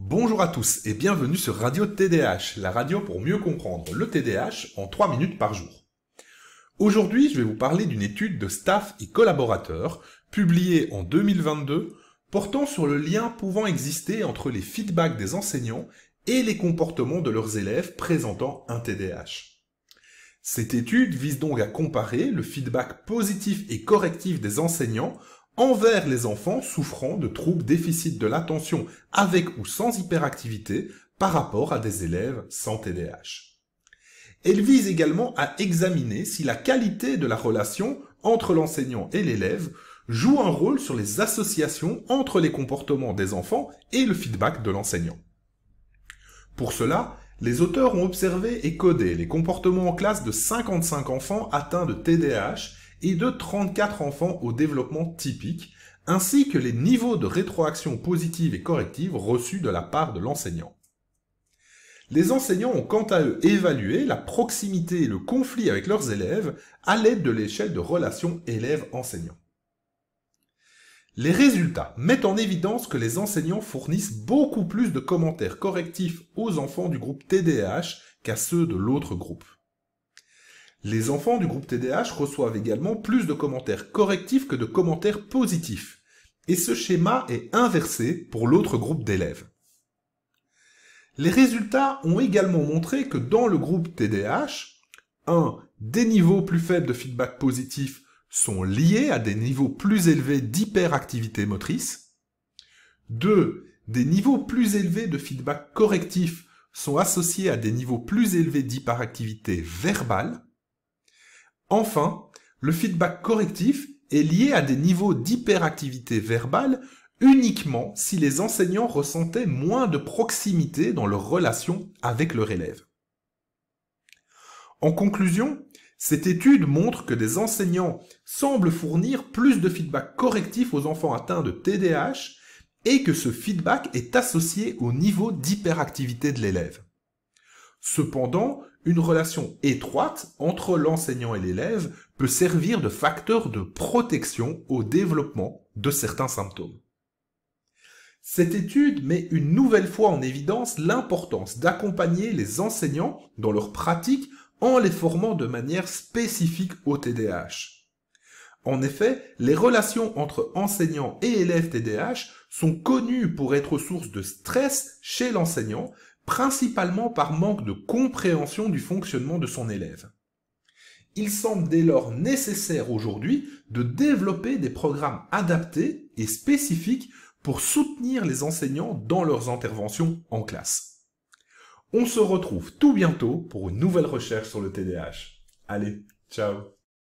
Bonjour à tous et bienvenue sur Radio TDAH, la radio pour mieux comprendre le TDAH en 3 minutes par jour. Aujourd'hui, je vais vous parler d'une étude de staff et collaborateurs publiée en 2022 portant sur le lien pouvant exister entre les feedbacks des enseignants et les comportements de leurs élèves présentant un TDAH. Cette étude vise donc à comparer le feedback positif et correctif des enseignants envers les enfants souffrant de troubles déficit de l'attention avec ou sans hyperactivité par rapport à des élèves sans TDAH. Elle vise également à examiner si la qualité de la relation entre l'enseignant et l'élève joue un rôle sur les associations entre les comportements des enfants et le feedback de l'enseignant. Pour cela, les auteurs ont observé et codé les comportements en classe de 55 enfants atteints de TDAH et de 34 enfants au développement typique, ainsi que les niveaux de rétroaction positive et corrective reçus de la part de l'enseignant. Les enseignants ont quant à eux évalué la proximité et le conflit avec leurs élèves à l'aide de l'échelle de relation élève-enseignant. Les résultats mettent en évidence que les enseignants fournissent beaucoup plus de commentaires correctifs aux enfants du groupe TDAH qu'à ceux de l'autre groupe. Les enfants du groupe TDAH reçoivent également plus de commentaires correctifs que de commentaires positifs, et ce schéma est inversé pour l'autre groupe d'élèves. Les résultats ont également montré que dans le groupe TDAH, des niveaux plus faibles de feedback positif sont liés à des niveaux plus élevés d'hyperactivité motrice. 2. Des niveaux plus élevés de feedback correctif sont associés à des niveaux plus élevés d'hyperactivité verbale. Enfin, le feedback correctif est lié à des niveaux d'hyperactivité verbale uniquement si les enseignants ressentaient moins de proximité dans leur relation avec leur élève. En conclusion, cette étude montre que des enseignants semblent fournir plus de feedback correctif aux enfants atteints de TDAH et que ce feedback est associé au niveau d'hyperactivité de l'élève. Cependant, une relation étroite entre l'enseignant et l'élève peut servir de facteur de protection au développement de certains symptômes. Cette étude met une nouvelle fois en évidence l'importance d'accompagner les enseignants dans leur pratique en les formant de manière spécifique au TDAH. En effet, les relations entre enseignants et élèves TDAH sont connues pour être source de stress chez l'enseignant, principalement par manque de compréhension du fonctionnement de son élève. Il semble dès lors nécessaire aujourd'hui de développer des programmes adaptés et spécifiques pour soutenir les enseignants dans leurs interventions en classe. On se retrouve tout bientôt pour une nouvelle recherche sur le TDAH. Allez, ciao!